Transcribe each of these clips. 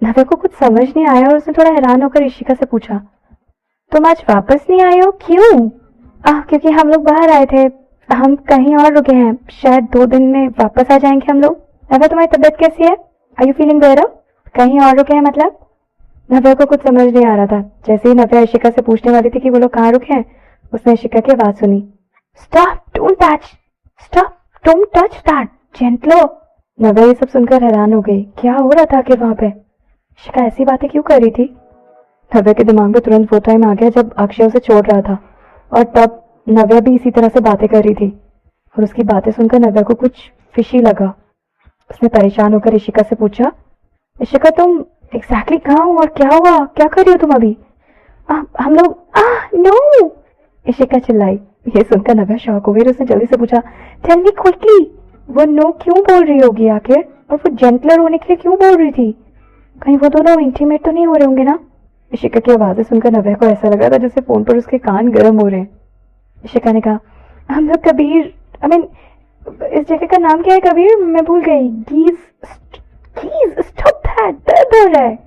नव्या को कुछ समझ नहीं आया और उसने थोड़ा हैरान होकर इशिका से पूछा, तुम आज वापस नहीं आए हो, क्यों? क्योंकि हम लोग बाहर आए थे, हम कहीं और रुके हैं, शायद 2 दिन में वापस आ जाएंगे हम लोग। नव्या, तुम्हारी तबीयत कैसी है? Are you feeling better? कहीं और रुके हैं मतलब? नव्या को कुछ समझ नहीं आ रहा था। जैसे ही नव्या इशिका से पूछने वाली थी कि वो लोग कहाँ रुके हैं, उसने इशिका की आवाज सुनी, stop, don't touch, stop, don't touch that, जेंटलो। नव्या ये सब सुनकर हैरान हो गई। क्या हो रहा था कि वहां पे इशिका ऐसी बातें क्यों कर रही थी? नव्या के दिमाग में तुरंत वो टाइम आ गया जब अक्षय उसे छोड़ रहा था, और तब नव्या भी इसी तरह से बातें कर रही थी, और उसकी बातें सुनकर नव्या को कुछ फिशी लगा। उसने परेशान होकर इशिका से पूछा, इशिका तुम एग्जैक्टली कहाँ हो और क्या हुआ, क्या कर रही हो तुम अभी? हम लोग नो, इशिका चिल्लाई। ये सुनकर नव्या शॉक हो गई। उसने जल्दी से पूछा, टेल मी क्विकली, वो नो क्यों बोल रही होगी आखिर, और वो जेंटलर होने के लिए क्यों बोल रही थी? कहीं वो दोनों इंटीमेट तो नहीं हो रहे होंगे ना? इशिका की आवाजें सुनकर नव्या को ऐसा लग रहा था जैसे फोन पर उसके कान गर्म हो रहे हैं। इशिका ने कहा, हम लोग कबीर, इस जगह का नाम क्या है कबीर? मैं भूल गई। गीज, स्टॉप दैट, दर्द हो रहा है।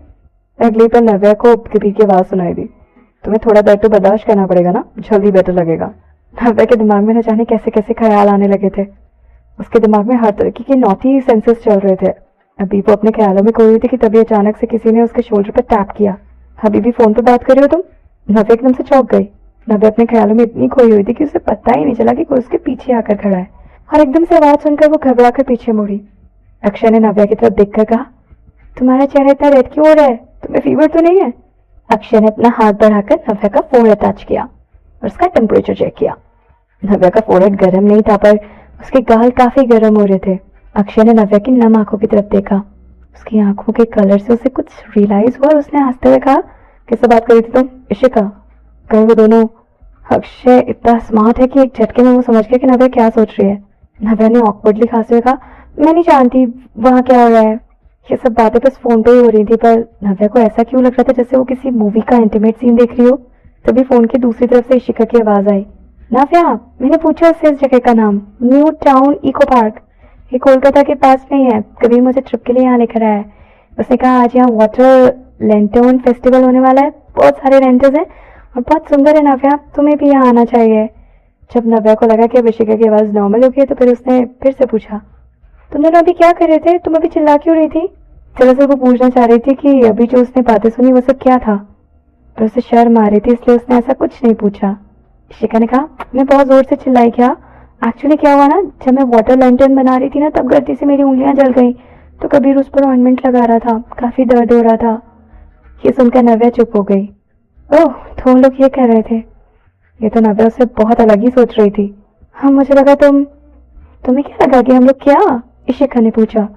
अगली पर नव्या को कबीर की आवाज सुनाई दी, तुम्हें थोड़ा दर्द तो बर्दाश्त करना पड़ेगा ना, जल्दी बेटर लगेगा। नव्या के दिमाग में न जाने कैसे कैसे ख्याल आने लगे थे। उसके दिमाग में हर तरह की नॉटी सेंसेस चल रहे थे। अभी वो अपने ख्यालों में खोई हुई थी कि तभी अचानक से किसी ने उसके शोल्डर पर टैप किया। अभी भी फोन पर बात कर रही हो तुम? नव्या एकदम से चौंक गई। नव्या अपने ख्यालों में इतनी खोई हुई थी कि उसे पता ही नहीं चला कि कोई उसके पीछे आकर खड़ा है, और एकदम से आवाज सुनकर वो घबरा कर पीछे मुड़ी। अक्षय ने नव्या की तरफ देखकर कहा, तुम्हारा चेहरा इतना रेड क्यों हो रहा है, तुम्हें फीवर तो नहीं है? अक्षय ने अपना हाथ बढ़ाकर नव्या का फोरहेड टच किया और उसका टेम्परेचर चेक किया। नव्या का फोरहेड गर्म नहीं था, पर उसके गाल काफी गर्म हो रहे थे। अक्षय ने नव्या की नम आंखों की तरफ देखा। उसकी आंखों के कलर से उसे कुछ रियलाइज हुआ और उसने हंसते हुए कहा, किससे बात कर रही थी तुम, इशिका? कहीं वो दोनों? अक्षय इतना स्मार्ट है कि एक झटके में वो समझ गया कि नव्या क्या सोच रही है। नव्या ने ऑकवर्डली खांसते हुए कहा, मैं नहीं जानती वहां क्या हो रहा है। ये सब बातें बस फोन पे ही हो रही थी, पर नव्या को ऐसा क्यों लग रहा था जैसे वो किसी मूवी का इंटीमेट सीन देख रही हो। तभी फोन की दूसरी तरफ से इशिका की आवाज आई, नव्या, मैंने पूछा उससे इस जगह का नाम, न्यू टाउन इको पार्क, ये कोलकाता के पास में ही है। कभी मुझे ट्रिप के लिए यहाँ लेकर आया है। उसने कहा आज यहाँ वाटर लैंटर्न फेस्टिवल होने वाला है, बहुत सारे रेंटर्स हैं और बहुत सुंदर है नव्या, तुम्हें भी यहाँ आना चाहिए। जब नव्या को लगा कि अब इशिका की आवाज नॉर्मल हो गई तो फिर उसने फिर से पूछा, तुम दोनों अभी क्या कर रहे थे, तुम अभी चिल्ला क्यों रही थी? दरअसल वो पूछना चाह रही थी कि अभी जो उसने बातें सुनी वो सब क्या था, पर उसे शर्म आ रही थी इसलिए उसने ऐसा कुछ नहीं पूछा। इशिका ने कहा, मैं बहुत जोर से चिल्लाई क्या? एक्चुअली क्या हुआ ना, जब मैं वाटर लैंटर्न बना रही थी ना तब गलती से मेरी उंगलियां जल गई, तो कबीर उस पर ऑइंटमेंट लगा रहा था, काफी दर्द हो रहा था। ये सुनकर नव्या चुप हो गई। ओह, तो हम लोग ये कह रहे थे। ये तो नव्या उससे बहुत अलग ही सोच रही थी। हाँ, मुझे लगा तुम्हें क्या लगा कि हम लोग क्या? इशिका ने पूछा।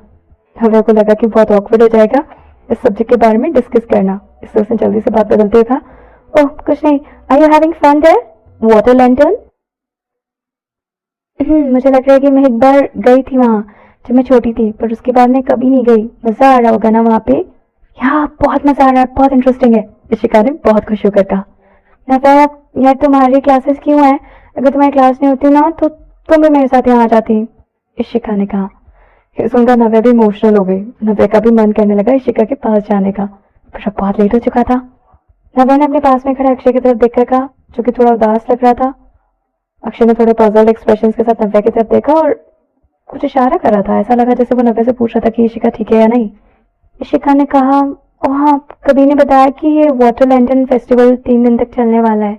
नव्या को लगा कि बहुत ऑकवर्ड हो जाएगा इस सब्जेक्ट के बारे में डिस्कस करना, इसलिए उसने जल्दी से बात बदलते हुए कहा, ओह कुछ नहीं, are you having fun there, water lantern? मुझे लग रहा है कि मैं एक बार गई थी वहाँ जब मैं छोटी थी, पर उसके बाद मैं कभी नहीं गई। मजा आ रहा होगा ना वहाँ पे? यहाँ बहुत मजा आ रहा है, बहुत इंटरेस्टिंग है, इशिका ने बहुत खुश होकर कहा। नव्या, यार तुम्हारी क्लासेस क्यों है? अगर तुम्हारी क्लास नहीं होती ना तो तुम भी मेरे साथ यहाँ आ जाती, इशिका ने कहा। सुनकर नव्या भी इमोशनल हो गई। नव्या का भी मन करने लगा इशिका के पास जाने का, पर अब बहुत लेट हो चुका था। नव्या ने अपने पास में खड़े अक्षय की तरफ देखकर कहा, जो कि थोड़ा उदास लग रहा था। अक्षय ने थोड़े पजल्ड एक्सप्रेशंस के साथ नव्या की तरफ देखा और कुछ इशारा कर रहा था। ऐसा लगा जैसे वो नव्या से पूछ रहा था कि इशिका ठीक है या नहीं। इशिका ने कहा, ओ हाँ, कबीर ने बताया कि ये वाटर लैंटर्न फेस्टिवल 3 दिन तक चलने वाला है।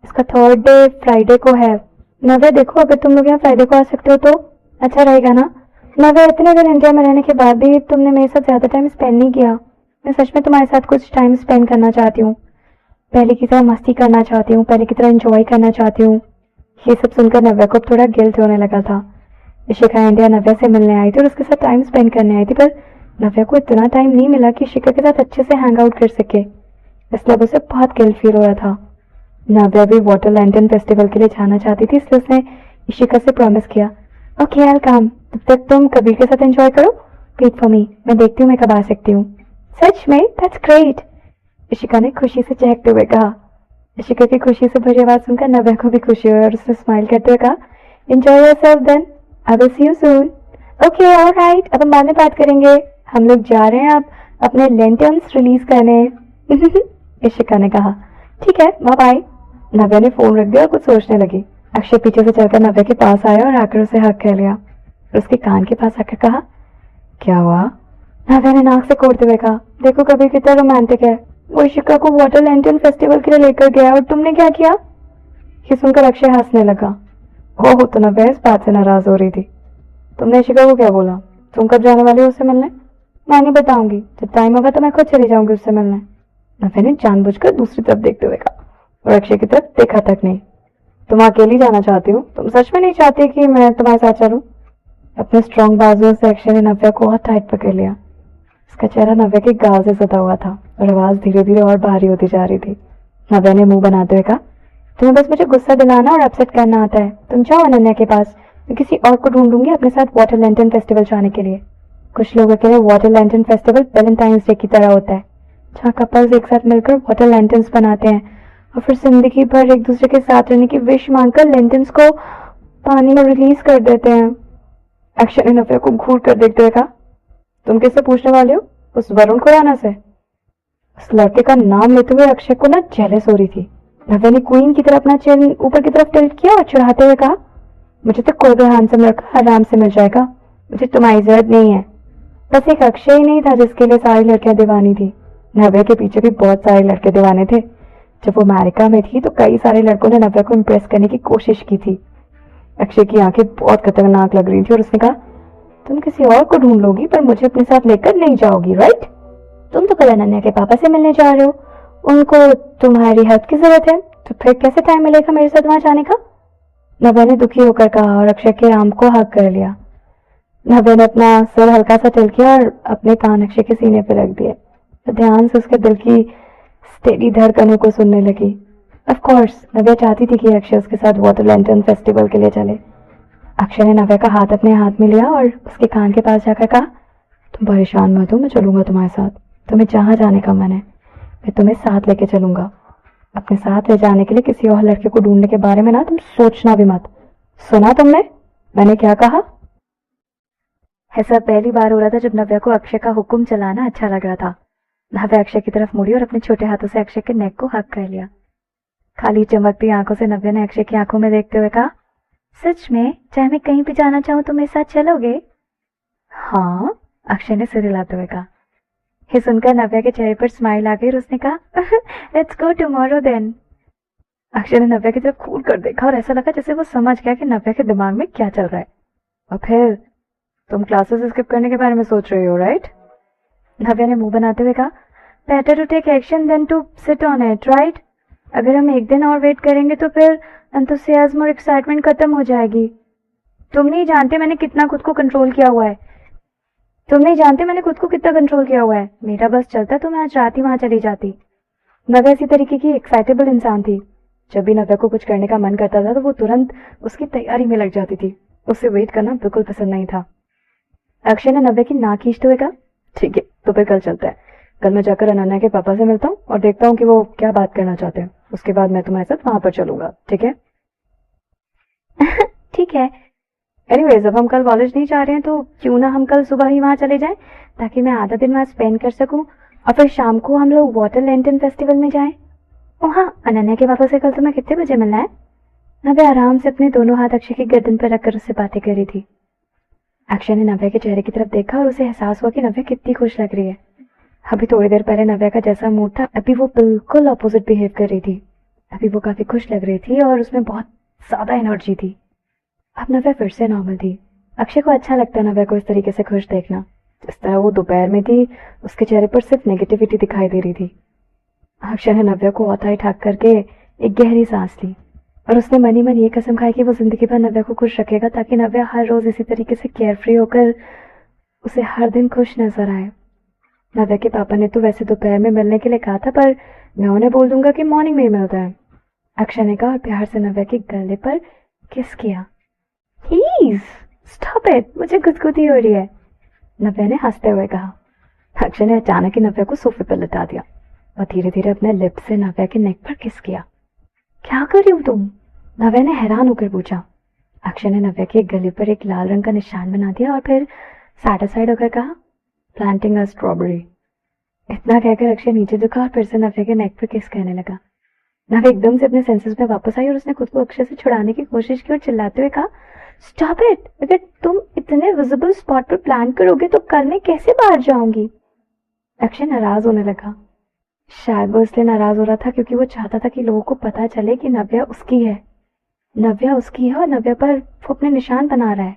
इसका 3rd डे फ्राइडे को है। नव्या देखो, अगर तुम लोग यहाँ फ्राइडे को आ सकते हो तो अच्छा रहेगा ना। नव्या, इतने दिन इंडिया में रहने के बाद भी तुमने मेरे साथ ज्यादा टाइम स्पेंड नहीं किया। मैं सच में तुम्हारे साथ कुछ टाइम स्पेंड करना चाहती हूँ, पहले की तरह मस्ती करना चाहती हूँ, पहले की तरह एंजॉय करना चाहती हूँ। ये सब सुनकर नव्या को थोड़ा गिल्ट होने लगा था। इशिका इंडिया नव्या से मिलने आई थी और उसके साथ टाइम स्पेंड करने आई थी, पर नव्या को इतना टाइम नहीं मिला कि इशिका के साथ अच्छे से हैंग आउट कर सके, इसलिए अब उसे बहुत गिल्ट फील हो रहा था। नव्या भी वाटर लैंटर्न फेस्टिवल के लिए जाना चाहती थी, इसलिए उसने इशिका से प्रॉमिस किया, ओके आई विल कम, तब तक तुम कबीर के साथ एंजॉय करो, वेट फॉर मी, मैं देखती हूँ मैं कब आ सकती हूँ। सच में? दैट्स ग्रेट, इशिका ने खुशी से चहकते हुए कहा। इशिका की खुशी से भरी आवाज सुनकर नव्या को भी खुशी हुई और उसने स्माइल करते हुए कहा, enjoy yourself then, I will see you soon. Okay alright, अब हम बाद में बात करेंगे, हम लोग जा रहे हैं अब अपने लेंटर्न्स रिलीज करने। इशिका ने कहा। ठीक है, बाय बाय। नव्या ने फोन रख दिया और कुछ सोचने लगी। अक्षय पीछे से चलकर नव्या के पास आया और आकर उसे हक कर लिया और उसके कान के पास आकर कहा, क्या हुआ? नव्या ने नाक से कोड़ते हुए कहा, देखो कभी कितना रोमांटिक है। वो इशिका को वाटर लैंटर्न फेस्टिवल के लिए लेकर गया और तुमने क्या किया? ये सुनकर अक्षय हंसने लगा। ओह, तो नव्या इस बात से नाराज हो रही थी। तुमने इशिका को क्या बोला? तुम कब जाने वाले हो उससे मिलने? मैं नहीं बताऊंगी, जब टाइम होगा तो मैं खुद चली जाऊंगी उससे मिलने। नव्या ने जानबूझकर दूसरी तरफ देखते हुए कहा और अक्षय की तरफ देखा तक नहीं। तुम अकेली जाना चाहती हो? तुम सच में नहीं चाहती कि मैं तुम्हारे साथ चलूं? अपने स्ट्रॉन्ग बाजुओं से अक्षय ने नव्या को और टाइट पकड़ लिया। उसका चेहरा नव्या के गाल से सता हुआ था और आवाज धीरे धीरे और भारी होती जा रही थी। नव्या ने मुंह बनाते हुए कहा, तुम्हें बस मुझे गुस्सा दिलाना और अपसेट करना आता है। तुम जाओ अनन्या के पास, मैं किसी और को ढूंढूंगी अपने साथ वाटर लैंटर्न फेस्टिवल जाने के लिए। कुछ लोगों के लिए water lantern festival Valentine's day की तरह होता है, जहाँ कपल्स एक साथ मिलकर वाटर लैंटर्न्स बनाते हैं और फिर जिंदगी भर एक दूसरे के साथ रहने की विश मांगकर लैंटर्न्स को पानी में रिलीज कर देते हैं। अक्षय ने नव्या को घूर कर देखते हुए कहा, तुम किससे पूछने वाले हो? उस वरुण खुराना से। उस लड़के का नाम लेते हुए अक्षय को ना जेलस हो रही थी। नव्या ने क्वीन की तरह अपना चिन ऊपर की तरफ टिल्ट किया और चिढ़ाते हुए कहा, मुझे तो कोई भी हैंडसम लड़का आराम से मिल जाएगा, मुझे तुम्हारी जरूरत नहीं है। बस एक अक्षय ही नहीं था जिसके लिए सारी लड़कियां दीवानी थी। नव्या के पीछे भी बहुत सारे लड़के दीवाने थे। जब वो अमेरिका में थी तो कई सारे लड़कों ने नव्या को इम्प्रेस करने की कोशिश की थी। अक्षय की आंखें बहुत खतरनाक लग रही थी और उसने कहा, तुम किसी और को ढूंढ लोगी पर मुझे अपने साथ लेकर नहीं जाओगी, राइट? तुम तो कल अनन्या के पापा से मिलने जा रहे हो, उनको तुम्हारी हेल्प की जरूरत है, तो फिर कैसे टाइम मिलेगा मेरे साथ वहां जाने का? नव्या ने दुखी होकर कहा और अक्षय के आर्म को हक कर लिया। नव्या ने अपना सिर हल्का सा टिल किया और अपने कान अक्षय के सीने पर रख दिए। तो ध्यान से उसके दिल की स्टेडी धड़कनों को सुनने लगी। ऑफ कोर्स नव्या चाहती थी कि अक्षय उसके साथ वाटर लैंटर्न फेस्टिवल के लिए चले। अक्षय ने नव्या का हाथ अपने हाथ में लिया और उसके कान के पास जाकर कहा, तुम परेशान मत हो, मैं चलूंगा तुम्हारे साथ। तुम्हें जहां जाने का मन है मैं तुम्हें साथ लेके चलूंगा। अपने साथ ले जाने के लिए किसी और लड़के को ढूंढने के बारे में ना तुम सोचना भी मत। सुना तुमने मैंने क्या कहा? ऐसा पहली बार हो रहा था जब नव्या को अक्षय का हुक्म चलाना अच्छा लग रहा था। नव्या अक्षय की तरफ मुड़ी और अपने छोटे हाथों से अक्षय के नेक को हक कर लिया। खाली चमकती आंखों से नव्या ने अक्षय की आंखों में देखते हुए कहा, सच में? चाहे मैं कहीं भी जाना चाहूं तो मेरे साथ चलोगे? हाँ, अक्षय ने सिर हिलाते हुए कहा। ये सुनकर नव्या के चेहरे पर स्माइल आ गई और उसने कहा, let's go tomorrow then. Akshay ने नव्या की तरफ घूर कर देखा और ऐसा लगा जैसे वो समझ गया कि नव्या के दिमाग में क्या चल रहा है। और फिर तुम क्लासेस स्किप करने के बारे में सोच रही हो, राइट? नव्या ने मुंह बनाते हुए कहा, better to take action then to sit on it, right? अगर हम एक दिन और वेट करेंगे तो फिर एंथुसियाज्म और एक्साइटमेंट खत्म हो जाएगी। तुम नहीं जानते मैंने कितना खुद को कंट्रोल किया हुआ है। मेरा बस चलता तो मैं आज रात ही वहां चली जाती। नव्या इसी तरीके की एक्साइटेबल इंसान थी। जब भी नव्या को कुछ करने का मन करता था तो वो तुरंत उसकी तैयारी में लग जाती थी। उसे वेट करना बिल्कुल पसंद नहीं था। अक्षय ने नव्या की नाक खींचते हुए कहा, ठीक है तो फिर कल चलता है। कल मैं जाकर अनन्या के पापा से मिलता हूँ और देखता हूँ कि वो क्या बात करना चाहते हैं। उसके बाद मैं तुम्हारे साथ वहां पर चलूंगा, ठीक है? ठीक है। एनीवेज अब हम कल कॉलेज नहीं जा रहे हैं तो क्यों ना हम कल सुबह ही वहां चले जाएं, ताकि मैं आधा दिन वहां स्पेंड कर सकूं और फिर शाम को हम लोग वाटर लैंटर्न फेस्टिवल में जाएं। ओ हाँ, अनन्या के पापा से कल तुम्हें कितने बजे मिलना है? नव्या आराम से अपने दोनों हाथ अक्षय की गर्दन पर रखकर उससे बातें कर रही थी। अक्षय ने नव्या के चेहरे की तरफ देखा और उसे एहसास हुआ कि नव्या कितनी खुश लग रही है। अभी थोड़ी देर पहले नव्या का जैसा मूड था अभी वो बिल्कुल अपोजिट बिहेव कर रही थी। अभी वो काफी खुश लग रही थी और उसमें बहुत ज्यादा एनर्जी थी। अब नव्या फिर से नॉर्मल थी। अक्षय को अच्छा लगता नव्या को इस तरीके से खुश देखना। जिस तरह वो दोपहर में थी उसके चेहरे पर सिर्फ नेगेटिविटी दिखाई दे रही थी। अक्षय ने नव्या को औताई ठाक करके एक गहरी सांस ली और उसने मनी मन ये कसम खाई कि वो जिंदगी भर नव्या को खुश रखेगा, ताकि नव्या हर रोज इसी तरीके से केयर फ्री होकर उसे हर दिन खुश नजर आए। नव्या के पापा ने तो वैसे दोपहर में मिलने के लिए कहा था, पर मैं उन्हें बोल दूंगा कि मॉर्निंग में ही मिलता है, अक्षय ने कहा और प्यार से नव्या के गले पर किस किया। प्लीज स्टॉप इट, मुझे गुदगुदी हो रही है, नव्या ने हंसते हुए कहा। अक्षय ने अचानक ही नव्या को सोफे पर लिटा दिया और धीरे धीरे अपने लिप्स से नव्या के नेक पर किस किया। क्या कर रही हो तुम? नव्या ने हैरान होकर पूछा। अक्षय ने नव्या के गले पर एक लाल रंग का निशान बना दिया और फिर साइड होकर कहा, प्लांटिंग अ स्ट्रॉबेरी। इतना कहकर अक्षय नीचे झुका और फिर से नव्या के नेक पर किस कहने लगा। नव्या एकदम से अपने सेंसेस में वापस आई और उसने खुद को अक्षय से छुड़ाने की कोशिश की और चिल्लाते हुए कहा, स्टॉप इट, अगर तुम इतने विजिबल स्पॉट पर प्लान करोगे तो कल मैं कैसे बाहर जाऊंगी। अक्षय नाराज होने लगा। शायद वो इसलिए नाराज हो रहा था क्योंकि वो चाहता था कि लोगों को पता चले कि नव्या उसकी है, नव्या उसकी है और नव्या पर वो अपने निशान बना रहा है।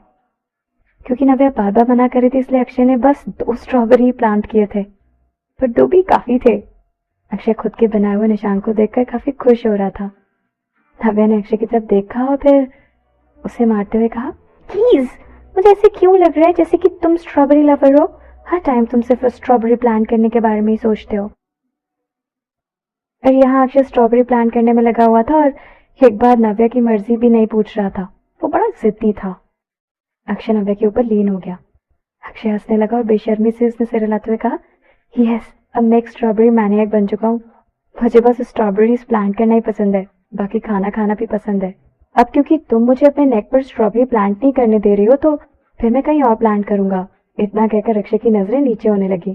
क्योंकि नव्या बार बार मना कर रही थी इसलिए अक्षय ने बस 2 स्ट्रॉबेरी प्लांट किए थे, पर 2 भी काफी थे। अक्षय खुद के बनाए हुए निशान को देखकर काफी खुश हो रहा था। नव्या ने अक्षय की तरफ देखा और फिर उसे मारते हुए कहा, प्लीज, मुझे ऐसे क्यों लग रहा है जैसे कि तुम स्ट्रॉबेरी लवर हो, हर टाइम तुम सिर्फ स्ट्रॉबेरी प्लांट करने के बारे में ही सोचते हो। और यहाँ अक्षय स्ट्रॉबेरी प्लांट करने में लगा हुआ था और एक बार नव्या की मर्जी भी नहीं पूछ रहा था। वो बड़ा जिद्दी था। अक्षय नव्या के ऊपर लीन हो गया। अक्षय हंसने लगा और बेशर्मी से उसने सिर हिलाते हुए कहा, यस, अब मैं एक स्ट्रॉबेरी मैनियक बन चुका हूँ। मुझे बस स्ट्रॉबेरीज प्लांट करना ही पसंद है, बाकी खाना खाना भी पसंद है। अब क्योंकि तुम मुझे अपने नेक पर स्ट्रॉबेरी प्लांट नहीं करने दे रही हो तो फिर मैं कहीं और प्लांट करूंगा। इतना कहकर अक्षय की नजरें नीचे होने लगी।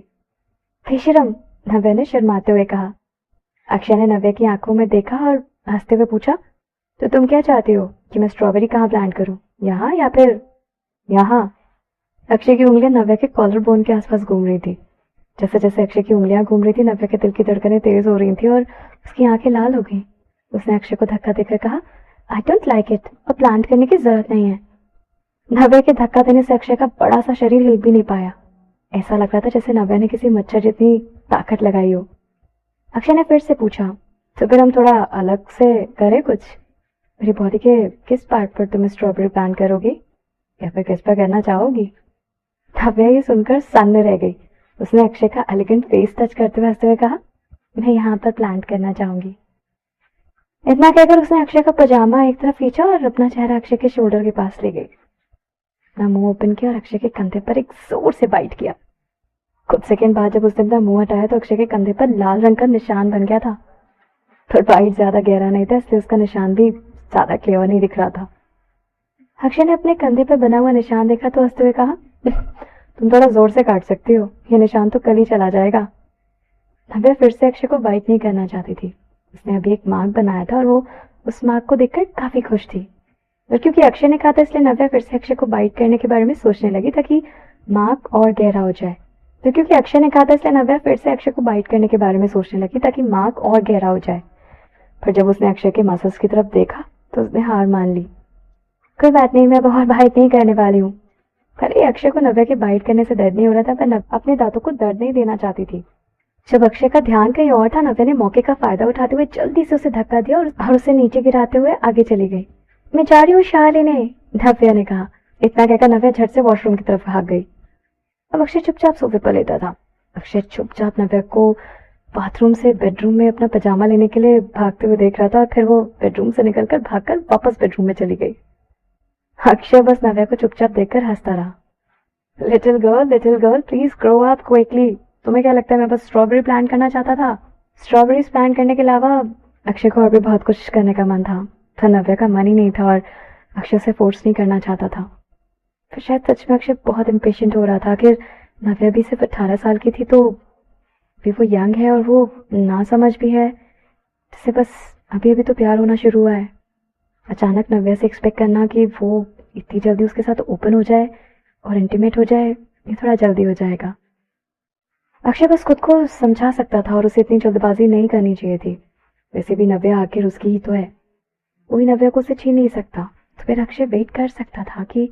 बेशरम, नव्या ने शर्माते हुए कहा। अक्षय ने नव्या की आंखों में देखा और हंसते हुए पूछा, तो तुम क्या चाहती हो कि मैं स्ट्रॉबेरी कहाँ प्लांट करूं, यहाँ या फिर यहाँ? अक्षय की उंगलियां नव्या के कॉलर बोन के आसपास घूम रही थी। जैसे जैसे अक्षय की उंगलियां घूम रही थी नव्या के दिल की धड़कनें तेज हो रही थी और उसकी आंखें लाल हो गई। उसने अक्षय को धक्का देकर कहा, आई डोंट लाइक इट, और प्लांट करने की जरूरत नहीं है। नव्या के धक्का देने से अक्षय का बड़ा सा शरीर हिल भी नहीं पाया। ऐसा लग रहा था जैसे नव्या ने किसी मच्छर जितनी ताकत लगाई हो। अक्षय ने फिर से पूछा, तो फिर हम थोड़ा अलग से करें कुछ? मेरी बॉडी के किस पार्ट पर तुम स्ट्रॉबेरी प्लांट करोगी या फिर किस पर करना चाहोगी? नव्या ये सुनकर सन्न रह गई। उसने अक्षय का एलिगेंट फेस टच करते हुए हंसते हुए कहा, मैं यहाँ पर प्लांट करना चाहूंगी। इतना कहकर उसने अक्षय का पजामा एक तरफ खींचा और अपना चेहरा अक्षय के शोल्डर के पास ले गई। अपना मुंह ओपन किया और अक्षय के कंधे पर एक जोर से बाइट किया। कुछ सेकंड बाद जब उसने अपना मुंह हटाया तो अक्षय के कंधे पर लाल रंग का निशान बन गया था, पर बाइट ज्यादा गहरा नहीं था इसलिए उसका निशान भी ज्यादा क्लियर नहीं दिख रहा था। अक्षय ने अपने कंधे पर बना हुआ निशान देखा तो हंसते हुए कहा, तुम थोड़ा जोर से काट सकती हो, ये निशान तो कल ही चला जाएगा। नव्या फिर से अक्षय को बाइट नहीं करना चाहती थी। उसने अभी एक मार्क बनाया था और वो उस मार्क को देखकर काफी खुश थी। और क्योंकि अक्षय ने कहा था इसलिए नव्या फिर से अक्षय को बाइट करने के बारे में सोचने लगी ताकि मार्क और गहरा हो जाए। तो क्योंकि अक्षय ने कहा था इसलिए नव्या फिर से अक्षय को बाइट करने के बारे में सोचने लगी ताकि मार्क और गहरा हो जाए। पर जब उसने अक्षय के मसल्स की तरफ देखा तो उसने हार मान ली। कोई बात नहीं, मैं बहुत बाइट नहीं करने वाली हूँ। भले अक्षय को नव्या के बाइट करने से दर्द नहीं हो रहा था पर अपने दांतों को दर्द नहीं देना चाहती थी। जब अक्षय का ध्यान कहीं और था नव्या ने मौके का फायदा उठाते हुए जल्दी से उसे धक्का दिया और उसे नीचे गिराते हुए आगे चली गई। मैं जा रही हूँ शाह लेने, नव्या ने कहा। इतना कहकर नव्या झट से वॉशरूम की तरफ भाग गई। अब अक्षय चुपचाप सोफे पर लेटा था। अक्षय चुपचाप नव्या को बाथरूम से बेडरूम में अपना पजामा लेने के लिए भागते हुए देख रहा था और फिर वो बेडरूम से निकलकर भागकर वापस बेडरूम में चली गई। अक्षय बस नव्या को चुपचाप देखकर हंसता रहा। Little girl, please grow up quickly. तुम्हें क्या लगता है मैं बस स्ट्रॉबेरी प्लांट करना चाहता था? स्ट्रॉबेरीज प्लांट करने के अलावा अक्षय को और भी बहुत कुछ करने का मन था, पर नव्या का मन ही नहीं था और अक्षय से फोर्स नहीं करना चाहता था। फिर शायद सच में अक्षय बहुत इम्पेशेंट हो रहा था। आखिर नव्या भी सिर्फ 18 साल की थी तो भी वो यंग है और वो ना समझ भी है, जिससे बस अभी अभी तो प्यार होना शुरू हुआ है। अचानक नव्या से एक्सपेक्ट करना कि वो इतनी जल्दी उसके साथ ओपन हो जाए और इंटीमेट हो जाए, ये थोड़ा जल्दी हो जाएगा। अक्षय बस खुद को समझा सकता था और उसे इतनी जल्दबाजी नहीं करनी चाहिए थी। वैसे भी नव्या आखिर उसकी ही तो है, कोई नव्या को उसे छीन नहीं सकता। तो फिर अक्षय वेट कर सकता था कि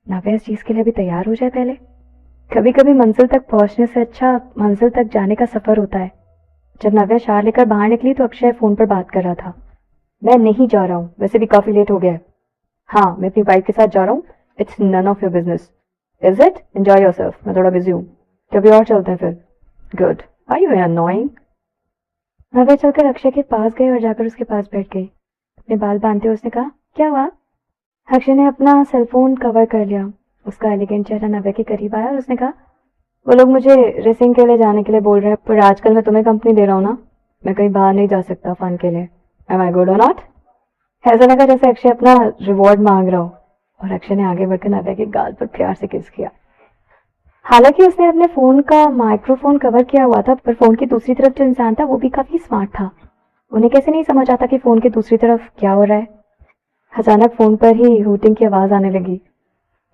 नव्या इस चीज के लिए भी तैयार हो जाए पहले। कभी कभी मंजिल तक पहुंचने से अच्छा मंजिल तक जाने का सफर होता है। जब नव्या शार लेकर बाहर निकली तो अक्षय फोन पर बात कर रहा था। मैं नहीं जा रहा हूँ, वैसे भी काफी लेट हो गया है। हाँ, मैं अपनी वाइफ के साथ जा रहा हूँ। It's none of your business. Is it? Enjoy yourself. मैं थोड़ा बिजी हूँ, कभी और चलते हैं फिर। Good. Are you annoying? Navya चलकर अक्षय के पास गई और जाकर उसके पास बैठ गई। अपने बाल बांधते हुए उसने कहा, क्या हुआ? अक्षय ने अपना सेलफोन कवर कर लिया। उसका एलिगेंट चेहरा नव्या के करीब आया और उसने कहा, वो लोग मुझे रेसिंग के लिए जाने के लिए बोल रहे हैं, पर आजकल मैं तुम्हें कंपनी दे रहा हूँ ना, मैं कहीं बाहर नहीं जा सकता फन के लिए। एम आई गुड और नॉट? ऐसा लगा जैसे अक्षय अपना रिवॉर्ड मांग रहा हो और अक्षय ने आगे बढ़कर नव्या के गाल पर प्यार से किस किया। हालांकि उसने अपने फोन का माइक्रोफोन कवर किया हुआ था, पर फोन की दूसरी तरफ जो इंसान था वो भी काफी स्मार्ट था। उन्हें कैसे नहीं समझ आता कि फोन की दूसरी तरफ क्या हो रहा है। अचानक फोन पर ही हूटिंग की आवाज आने लगी।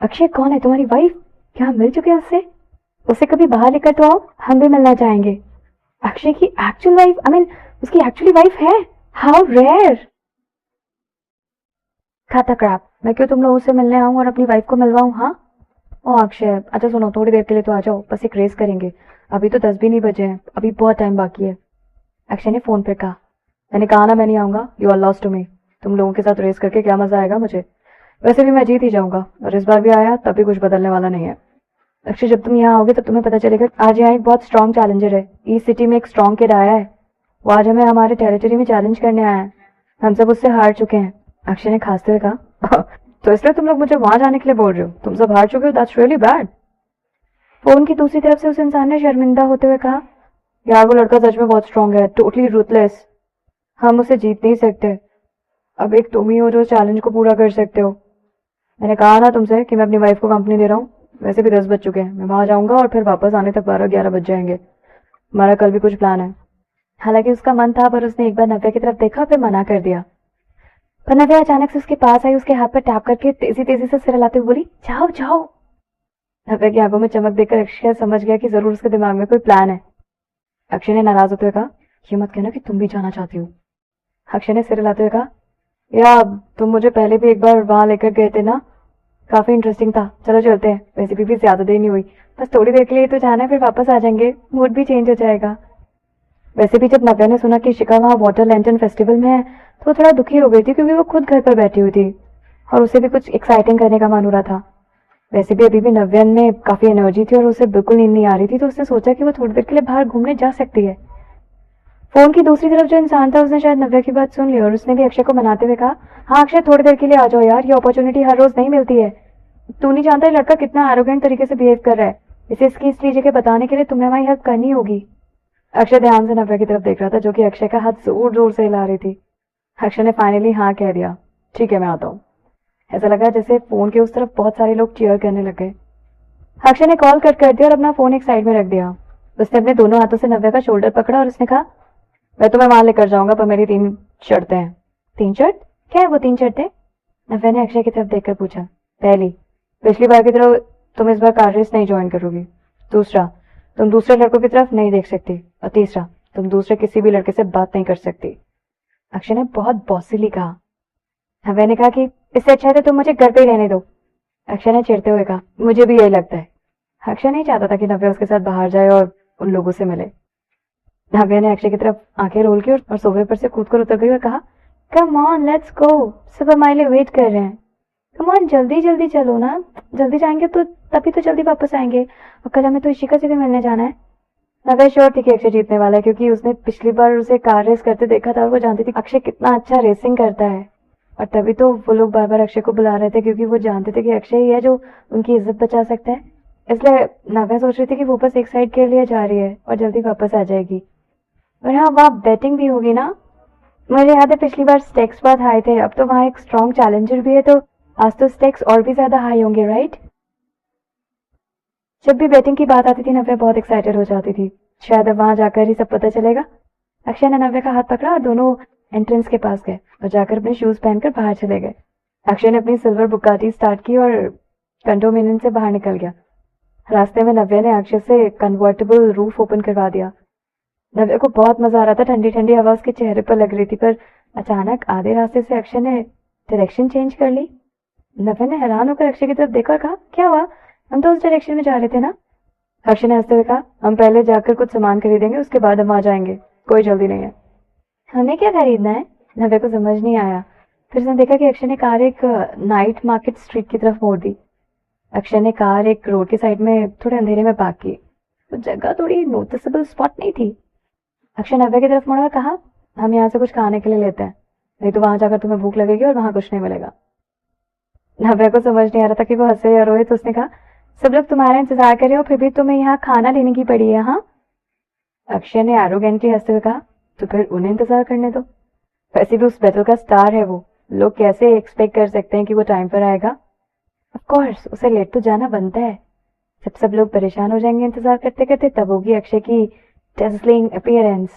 अक्षय, कौन है? तुम्हारी वाइफ? क्या हम मिल चुके हैं उससे? उसे कभी बाहर लेकर तो आओ, हम भी मिलना चाहेंगे। अक्षय की एक्चुअल वाइफ, आई मीन उसकी एक्चुअली वाइफ है? How rare. खाता क्रैप, मैं क्यों तुम लोगों से मिलने आऊं और अपनी वाइफ को मिलवाऊं? हाँ। ओ अक्षय, अच्छा सुनो, थोड़ी देर के लिए तो आ जाओ, बस एक रेस करेंगे। अभी तो 10 भी नहीं बजे हैं, अभी बहुत टाइम बाकी है। अक्षय ने फोन पर कहा। मैंने कहा ना मैं नहीं आऊंगा, you are lost to me. तुम लोगों के साथ रेस करके क्या मजा आएगा मुझे? वैसे भी मैं जीत ही जाऊंगा, और इस बार भी आया तब भी कुछ बदलने वाला नहीं है। अक्षय, जब तुम यहाँ आओगे तब तुम्हें पता चलेगा। आज यहाँ एक बहुत स्ट्रॉन्ग चैलेंजर है। ईस्ट सिटी में एक स्ट्रॉन्ग किड आया है। वो आज हमें हमारे टेरिटरी में चैलेंज करने आया है। हम सब उससे हार चुके हैं। अक्षय ने खांसते हुए कहा। तो इसलिए तुम लोग मुझे वहां जाने के लिए बोल रहे हो? तुम सब हार चुके हो, दैट्स रियली बैड। फोन की दूसरी तरफ से उस इंसान ने शर्मिंदा होते हुए कहा, यार वो लड़का सच में बहुत स्ट्रांग है, टोटली रूथलेस। हम उसे जीत नहीं सकते। अब एक तुम ही हो जो चैलेंज को पूरा कर सकते हो। मैंने कहा ना तुमसे कि मैं अपनी वाइफ को कंपनी दे रहा हूँ। वैसे भी 10 बज चुके हैं, मैं वहां जाऊंगा और फिर वापस आने तक 12-11 बज जाएंगे। हमारा कल भी कुछ प्लान है। हालांकि उसका मन था, पर उसने एक बार नव्या की तरफ देखा और फिर मना कर दिया। पर नव्या अचानक से उसके पास आई, उसके हाथ पर टैप करके तेजी तेजी से सिर हिलाते हुए बोली, जाओ जाओ। नव्या की आंखों में चमक देखकर अक्षय समझ गया कि जरूर उसके दिमाग में कोई प्लान है। अक्षय ने नाराज होते हुए कहा, ये मत कहना कि तुम भी जाना चाहती हो। अक्षय ने सिर हिलाते हुए कहा, या तुम मुझे पहले भी एक बार वहां लेकर गए थे ना, काफी इंटरेस्टिंग था। चलो चलते हैं। वैसे भी ज्यादा देर नहीं हुई, बस थोड़ी देर के लिए तो जाना है, फिर वापस आ जाएंगे, मूड भी चेंज हो जाएगा। वैसे भी जब नव्या ने सुना कि शिखा वहां वाटर लैंटर्न फेस्टिवल में है तो वो थोड़ा दुखी हो गई थी, क्योंकि वो खुद घर पर बैठी हुई थी और उसे भी कुछ एक्साइटिंग करने का मन हो रहा था। वैसे भी अभी भी नव्या में काफी एनर्जी थी और उसे बिल्कुल नींद नहीं आ रही थी, तो उसने सोचा कि वो थोड़ी देर के लिए बाहर घूमने जा सकती है। फोन की दूसरी तरफ जो इंसान था उसने शायद नव्या की बात सुन ली और उसने भी अक्षय को मनाते हुए कहा, हाँ अक्षय, थोड़ी देर के लिए आ जाओ यार, ये अपॉर्चुनिटी हर रोज नहीं मिलती है। तू नहीं जानता ये लड़का कितना एरोगेंट तरीके से बिहेव कर रहा है। इसे इसकी इस चीज के बताने के लिए तुम्हें हमारी हेल्प करनी होगी। अक्षय ध्यान से नव्या की तरफ देख रहा था, जो कि अक्षय का हाथ जोर जोर से हिला रही थी। अक्षय ने फाइनली हाँ कह दिया, ठीक है मैं आता हूँ। ऐसा लगा जैसे फोन के उस तरफ बहुत सारे लोग चीयर करने लग गए। अक्षय ने कॉल कट कर दिया और अपना फोन एक साइड में रख दिया। उसने अपने दोनों हाथों से नव्या का शोल्डर पकड़ा और उसने कहा, मैं तुम्हें वहां लेकर जाऊंगा, पर मेरी 3 शर्तें हैं। 3 शर्त? क्या है वो 3 शर्तें? नव्या ने अक्षय की तरफ देखकर पूछा। पहली, पिछली बार की तरह तुम इस बार कार रेस नहीं ज्वाइन करोगी। दूसरा, तुम दूसरे लड़कों की तरफ नहीं देख सकती। और तीसरा, तुम दूसरे किसी भी लड़के से बात नहीं कर सकती। अक्षय ने बहुत बॉसीली कहा। नव्या ने कहा कि इससे अच्छा है तो तुम मुझे घर पे ही रहने दो। अक्षय ने चिढ़ते हुए कहा, मुझे भी यही लगता है। अक्षय नहीं चाहता था कि नव्या उसके साथ बाहर जाए और उन लोगों से मिले। नव्या ने अक्षय की तरफ आंखें रोल की और सोफे पर से कूद कर उतर गई और कहा, कम ऑन लेट्स गो, सब हमारे लिए वेट कर रहे हैं। कम ऑन, जल्दी जल्दी चलो ना, जल्दी जाएंगे तो तभी तो जल्दी वापस आएंगे, और कल हमें तो इशिका से भी मिलने जाना है। नव्या श्योर थी कि अक्षय जीतने वाला है, क्योंकि उसने पिछली बार उसे कार रेस करते देखा था और वो जानती थी अक्षय कितना अच्छा रेसिंग करता है। और तभी तो वो लोग बार बार अक्षय को बुला रहे थे, क्योंकि वो जानते थे कि अक्षय ही है जो उनकी इज्जत बचा सकता है। इसलिए नव्या सोच रही थी कि वो बस एक साइड के लिए जा रही है और जल्दी वापस आ जाएगी। और हाँ, वहाँ बेटिंग भी होगी ना। मुझे याद है पिछली बार स्टेक्स बहुत हाई थे, अब तो वहाँ एक स्ट्रॉन्ग चैलेंजर भी है, तो आज तो स्टेक्स और भी ज्यादा हाई होंगे, राइट? जब भी बैटिंग की बात आती थी नव्या बहुत एक्साइटेड हो जाती थी। शायद अब वहां जाकर ही सब पता चलेगा। अक्षय ने नव्या का हाथ पकड़ा और दोनों एंट्रेंस के पास गए और जाकर अपने शूज पहनकर बाहर चले गए। अक्षय ने अपनी सिल्वर बुगाटी स्टार्ट की और कंडोमिनियम से बाहर निकल गया। रास्ते में नव्या ने अक्षय से कन्वर्टेबल रूफ ओपन करवा दिया। नव्या को बहुत मजा आ रहा था, ठंडी ठंडी हवा उसके चेहरे पर लग रही थी, पर अचानक आधे रास्ते से अक्षय ने डायरेक्शन चेंज कर ली। नव्या ने हैरान होकर अक्षय की तरफ देखा और कहा, क्या हुआ? हम तो उस डायरेक्शन में जा रहे थे ना। अक्षय ने हंसते हुए कहा, हम पहले जाकर कुछ सामान खरीदेंगे, उसके बाद हम आ जाएंगे, कोई जल्दी नहीं है। हमें क्या खरीदना है? नव्या को समझ नहीं आया। फिर उसने देखा कि अक्षय ने कार एक नाइट मार्केट स्ट्रीट की तरफ मोड़ दी। अक्षय ने कार एक रोड के साइड में थोड़े अंधेरे में पार्क की। वो जगह थोड़ी नोटिसेबल स्पॉट नहीं थी। अक्षय नव्या की तरफ मुड़ा और कहा, हम यहाँ से कुछ खाने के लिए लेते हैं, नहीं तो वहां जाकर तुम्हें भूख लगेगी और वहां कुछ नहीं मिलेगा। नव्या को समझ नहीं आ रहा था कि वो हंसे या रोए, तो उसने कहा, सब लोग तुम्हारा इंतजार कर रहे हो, फिर भी तुम्हें यहाँ खाना लेने की पड़ी है? हाँ। अक्षय ने एरोगेंटली हंसते हुए कहा, तो फिर उन्हें इंतजार करने दो। वैसे भी उस बैटल का स्टार है वो, लोग कैसे एक्सपेक्ट कर सकते हैं कि वो टाइम पर आएगा? ऑफ कोर्स उसे लेट तो जाना बनता है। जब सब लोग परेशान हो जाएंगे इंतजार करते करते, तब होगी अक्षय की डेज़लिंग अपीयरेंस।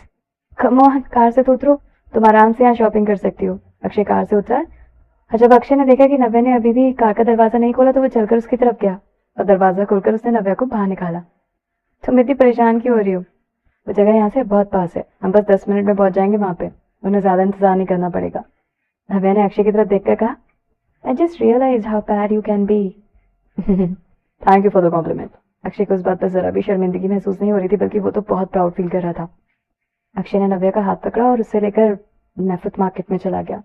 कम ऑन, कार से तो उतरो, तुम आराम से यहाँ शॉपिंग कर सकती हो। अक्षय कार से उतरा और जब अक्षय ने देखा कि नव्या ने अभी भी कार का दरवाजा नहीं खोला तो वो चलकर उसकी तरफ गया और दरवाजा खोलकर उसने नव्या को बाहर निकाला। तुम इतनी परेशान क्यों हो रही हो? वो जगह यहाँ से बहुत पास है, हम बस 10 मिनट में पहुंच जाएंगे वहां पे, उन्हें ज्यादा इंतजार नहीं करना पड़ेगा। नव्या ने अक्षय की तरफ देखकर कहा, I just realise how bad you can be. Thank you for the compliment. Akshay को उस बात पर जरा भी शर्मिंदगी महसूस नहीं हो रही थी, बल्कि वो तो बहुत प्राउड फील कर रहा था। अक्षय ने नव्या का हाथ पकड़ा और उससे लेकर नेफुत मार्केट में चला गया।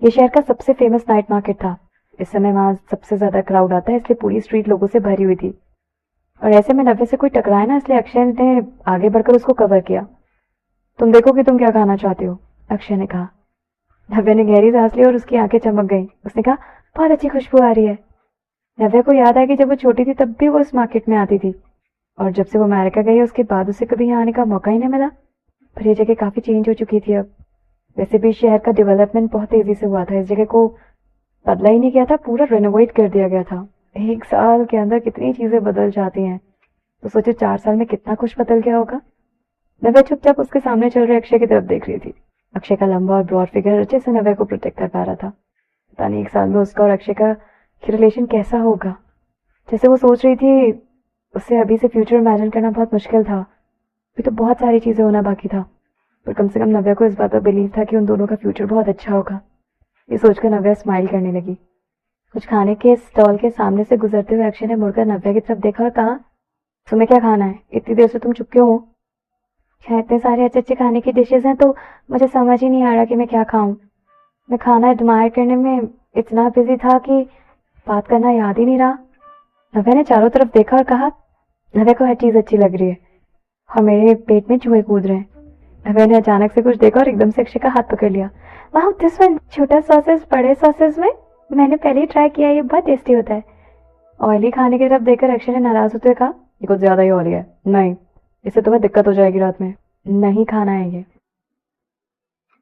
ये शहर का सबसे फेमस नाइट मार्केट था। इस समय वहां सबसे ज्यादा क्राउड आता है, इसलिए पूरी स्ट्रीट लोगों से भरी हुई थी और ऐसे में नव्या से कोई टकराए ना, इसलिए अक्षय ने आगे बढ़कर उसको कवर किया। तुम देखो कि तुम क्या खाना चाहती हो, अक्षय ने कहा। नव्या ने गहरी सांस ली और उसकी आंखें चमक गईं। उसने कहा, बहुत अच्छी खुशबू आ रही है। नव्या को याद आया कि जब वो छोटी थी तब भी वो इस मार्केट में आती थी और जब से वो अमेरिका गई उसके बाद उसे कभी यहाँ आने का मौका ही नहीं मिला। पर ये जगह काफी चेंज हो चुकी थी अब। वैसे भी शहर का डेवलपमेंट बहुत तेजी से हुआ था, इस जगह को बदला ही नहीं गया था, पूरा रेनोवेट कर दिया गया था। 1 साल के अंदर कितनी चीजें बदल जाती हैं, तो सोचो 4 साल में कितना कुछ बदल गया होगा। नव्या चुपचाप उसके सामने चल रहे अक्षय की तरफ देख रही थी। अक्षय का लंबा और ब्रॉड फिगर अच्छे से नव्या को प्रोटेक्ट कर पा रहा था। पता नहीं 1 साल में उसका और अक्षय का रिलेशन कैसा होगा। जैसे वो सोच रही थी, उससे अभी से फ्यूचर इमेजिन करना बहुत मुश्किल था। अभी तो बहुत सारी चीजें होना बाकी था, पर कम से कम नव्या को इस बात पर बिलीव था कि उन दोनों का फ्यूचर बहुत अच्छा होगा। ये सोचकर नव्या स्माइल करने लगी। कुछ खाने के स्टॉल के सामने से गुजरते हुए अक्षय ने मुड़कर नव्या की तरफ देखा और कहा, तुम्हें क्या खाना है? इतनी देर से तुम चुप क्यों हो? क्या इतने सारे अच्छे अच्छे खाने की डिशेज हैं तो मुझे समझ ही नहीं आ रहा कि मैं क्या खाऊं। मैं खाना एडमायर करने में इतना बिजी था कि बात करना याद ही नहीं रहा। नव्या ने चारों तरफ देखा और कहा, नव्या को हर चीज अच्छी लग रही है और मेरे पेट में चूहे कूद रहे हैं। नव्या ने अचानक से कुछ देखा और एकदम से अक्षय का हाथ पकड़ लिया। वाह, दिस वन, छोटा सॉसेज बड़े सॉसेज में, मैंने पहले ही ट्राई किया, ये बहुत टेस्टी होता है। ऑयली खाने की तरफ देखकर अक्षय ने नाराज होते हुए कहा, ये कुछ ज्यादा ही ऑयली है, नहीं, इससे तुम्हें दिक्कत हो जाएगी रात में, नहीं खाना है ये।